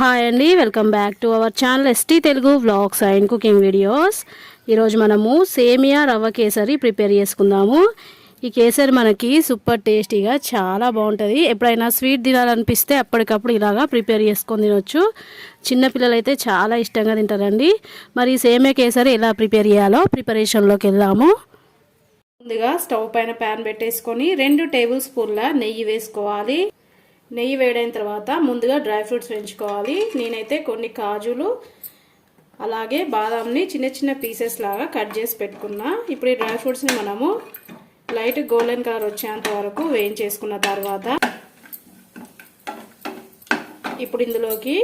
Hi అండి, welcome back to our channel ST Telugu vlogs and cooking videos. ఈరోజు మనము సేమియా రవ్వ కేసరి ప్రిపేర్ చేసుకుందాము. ఈ కేసరి మనకి సూపర్ టేస్టీగా చాలా బాగుంటుంది. ఎప్పుడైనా స్వీట్ తినాలనిపిస్తే అప్పటికప్పుడు ఇలాగా ప్రిపేర్ చేసుకొని తినొచ్చు. చిన్నపిల్లలు అయితే చాలా ఇష్టంగా తింటారండి. మరి సేమియా కేసరి ఎలా ప్రిపేర్ చేయాలో ప్రిపరేషన్లోకి వెళ్దాము. ముందుగా స్టవ్ పైన ప్యాన్ పెట్టేసుకొని 2 టేబుల్ స్పూన్ల నెయ్యి వేసుకోవాలి. నెయ్యి వేడైన తర్వాత ముందుగా డ్రై ఫ్రూట్స్ వేయించుకోవాలి. నేనైతే కొన్ని కాజులు అలాగే బాదాంని చిన్న చిన్న పీసెస్ లాగా కట్ చేసి పెట్టుకున్నా. ఇప్పుడు ఈ డ్రై ఫ్రూట్స్ని మనము లైట్ గోల్డెన్ కలర్ వచ్చేంత వరకు వేయించేసుకున్న తర్వాత ఇప్పుడు ఇందులోకి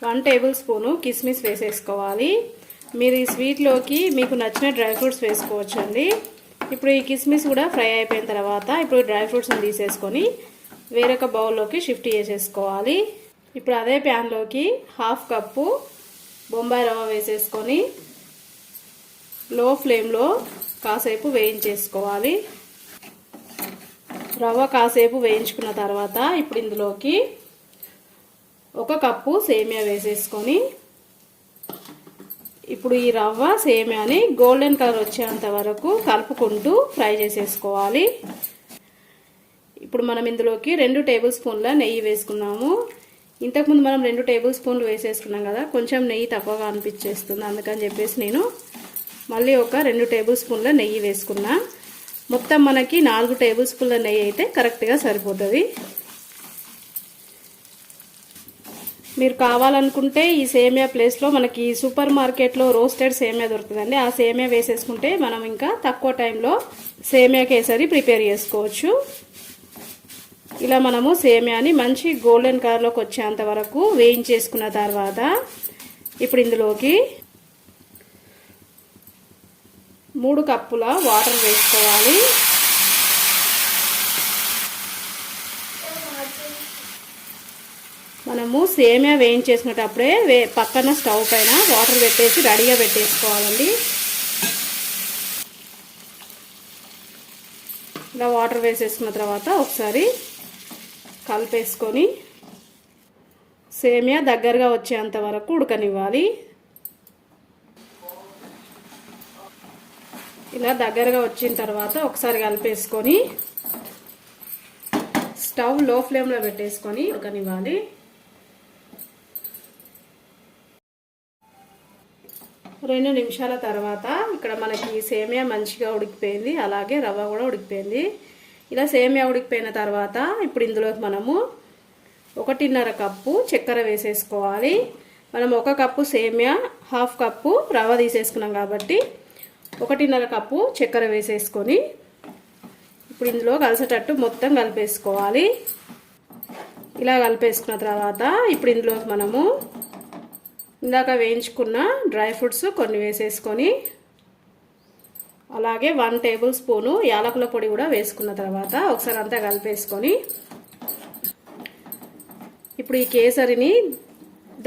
1 టేబుల్ స్పూను కిస్మిస్ వేసేసుకోవాలి. మీరు ఈ స్వీట్లోకి మీకు నచ్చిన డ్రై ఫ్రూట్స్ వేసుకోవచ్చండి. ఇప్పుడు ఈ కిస్మిస్ కూడా ఫ్రై అయిపోయిన తర్వాత ఇప్పుడు డ్రై ఫ్రూట్స్ని తీసేసుకొని వేరొక బౌల్లోకి షిఫ్ట్ చేసేసుకోవాలి. ఇప్పుడు అదే ప్యాన్లోకి 1/2 కప్పు బొంబాయి రవ్వ వేసేసుకొని లో ఫ్లేమ్లో కాసేపు వేయించేసుకోవాలి. రవ్వ కాసేపు వేయించుకున్న తర్వాత ఇప్పుడు ఇందులోకి 1 కప్పు సేమియా వేసేసుకొని ఇప్పుడు ఈ రవ్వ సేమియాని గోల్డెన్ కలర్ వచ్చేంత వరకు కలుపుకుంటూ ఫ్రై చేసేసుకోవాలి. ఇప్పుడు మనం ఇందులోకి 2 టేబుల్ స్పూన్ల నెయ్యి వేసుకున్నాము. ఇంతకుముందు మనం 2 టేబుల్ స్పూన్లు వేసేసుకున్నాం కదా, కొంచెం నెయ్యి తక్కువగా అనిపించేస్తుంది. అందుకని చెప్పేసి నేను మళ్ళీ ఒక 2 టేబుల్ స్పూన్ల నెయ్యి వేసుకున్నా. మొత్తం మనకి 4 టేబుల్ స్పూన్ల నెయ్యి అయితే కరెక్ట్గా సరిపోతుంది. మీరు కావాలనుకుంటే ఈ సేమియా ప్లేస్లో మనకి సూపర్ మార్కెట్లో రోస్టెడ్ సేమియా దొరుకుతుందండి. ఆ సేమియా వేసేసుకుంటే మనం ఇంకా తక్కువ టైంలో సేమియా కేసరి ప్రిపేర్ చేసుకోవచ్చు. ఇలా మనము సేమియాని మంచి గోల్డెన్ కలర్లోకి వచ్చేంత వరకు వేయించేసుకున్న తర్వాత ఇప్పుడు ఇందులోకి 3 కప్పుల వాటర్ వేసుకోవాలి. మనము సేమియా వేయించేసుకునేటప్పుడే పక్కన స్టవ్ పైన వాటర్ పెట్టేసి రెడీగా పెట్టేసుకోవాలండి. ఇలా వాటర్ వేసేసుకున్న తర్వాత ఒకసారి కలిపేసుకొని సేమియా దగ్గరగా వచ్చేంత వరకు ఉడకనివ్వాలి. ఇలా దగ్గరగా వచ్చిన తర్వాత ఒకసారి కలిపేసుకొని స్టవ్ లో ఫ్లేమ్లో పెట్టేసుకొని ఉడకనివ్వాలి. రెండు నిమిషాల తర్వాత ఇక్కడ మనకి సేమియా మంచిగా ఉడికిపోయింది, అలాగే రవ్వ కూడా ఉడికిపోయింది. ఇలా సేమియా ఉడికిపోయిన తర్వాత ఇప్పుడు ఇందులోకి మనము 1.5 కప్పు చక్కెర వేసేసుకోవాలి. మనం 1 కప్పు సేమియా 1/2 కప్పు రవ్వ తీసేసుకున్నాం కాబట్టి 1.5 కప్పు చక్కెర వేసేసుకొని ఇప్పుడు ఇందులో కలిసేటట్టు మొత్తం కలిపేసుకోవాలి. ఇలా కలిపేసుకున్న తర్వాత ఇప్పుడు ఇందులోకి మనము ఇందాక వేయించుకున్న డ్రై ఫ్రూట్స్ కొన్ని వేసేసుకొని అలాగే 1 టేబుల్ స్పూను యాలకుల పొడి కూడా వేసుకున్న తర్వాత ఒకసారి అంతా కలిపేసుకొని ఇప్పుడు ఈ కేసరిని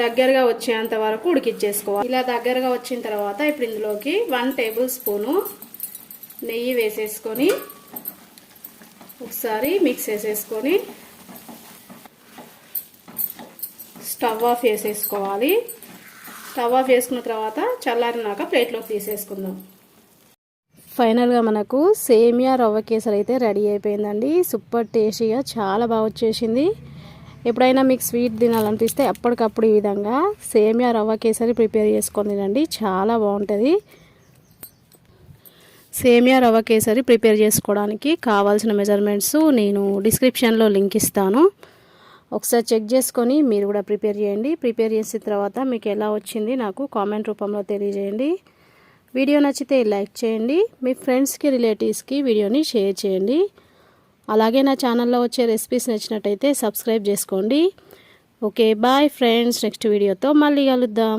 దగ్గరగా వచ్చేంత వరకు ఉడికించేసుకోవాలి. ఇలా దగ్గరగా వచ్చిన తర్వాత ఇప్పుడు ఇందులోకి 1 టేబుల్ స్పూను నెయ్యి వేసేసుకొని ఒకసారి మిక్స్ చేసేసుకొని స్టవ్ ఆఫ్ చేసేసుకోవాలి. స్టవ్ ఆఫ్ చేసుకున్న తర్వాత చల్లారినాక ప్లేట్లోకి తీసేసుకుందాం. ఫైనల్గా మనకు సేమియా రవ్వ కేసరి అయితే రెడీ అయిపోయిందండి. సూపర్ టేస్టీగా చాలా బాగా వచ్చేసింది. ఎప్పుడైనా మీకు స్వీట్ తినాలనిపిస్తే అప్పటికప్పుడు ఈ విధంగా సేమియా రవ్వ కేసరి ప్రిపేర్ చేసుకొని తినండి, చాలా బాగుంటుంది. సేమియా రవ్వ కేసరి ప్రిపేర్ చేసుకోవడానికి కావాల్సిన మెజర్మెంట్స్ నేను డిస్క్రిప్షన్లో లింక్ ఇస్తాను. ఒకసారి చెక్ చేసుకొని మీరు కూడా ప్రిపేర్ చేయండి. ప్రిపేర్ చేసిన తర్వాత మీకు ఎలా వచ్చింది నాకు కామెంట్ రూపంలో తెలియజేయండి. వీడియో నచ్చితే లైక్ చేయండి. మీ ఫ్రెండ్స్కి రిలేటివ్స్కి వీడియోని షేర్ చేయండి. అలాగే నా ఛానల్లో వచ్చే రెసిపీస్ నచ్చినట్టయితే సబ్స్క్రైబ్ చేసుకోండి. Okay, bye friends. నెక్స్ట్ వీడియోతో మళ్ళీ కలుద్దాం.